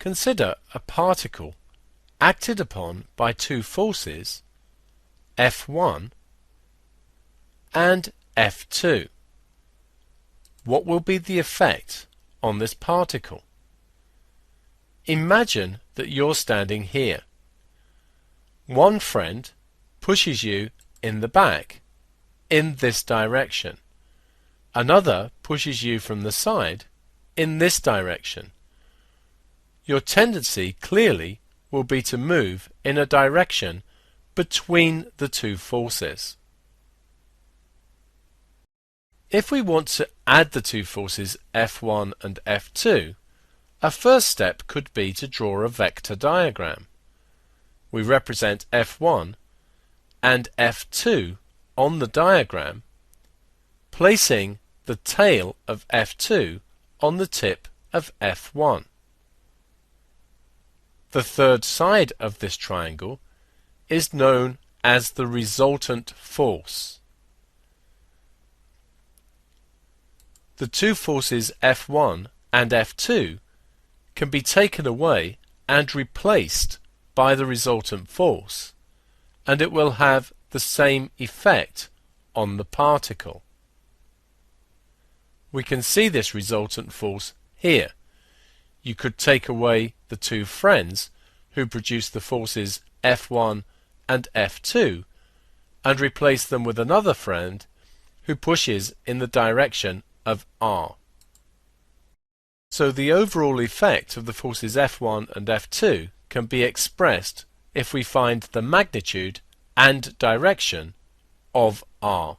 Consider a particle acted upon by two forces, F1 and F2. What will be the effect on this particle? Imagine that you're standing here. One friend pushes you in the back, in this direction. Another pushes you from the side, in this direction. Your tendency clearly will be to move in a direction between the two forces. If we want to add the two forces F1 and F2, a first step could be to draw a vector diagram. We represent F1 and F2 on the diagram, placing the tail of F2 on the tip of F1. The third side of this triangle is known as the resultant force. The two forces F1 and F2 can be taken away and replaced by the resultant force, and it will have the same effect on the particle. We can see this resultant force here. You could take away the two friends who produce the forces F1 and F2 and replace them with another friend who pushes in the direction of R. So the overall effect of the forces F1 and F2 can be expressed if we find the magnitude and direction of R.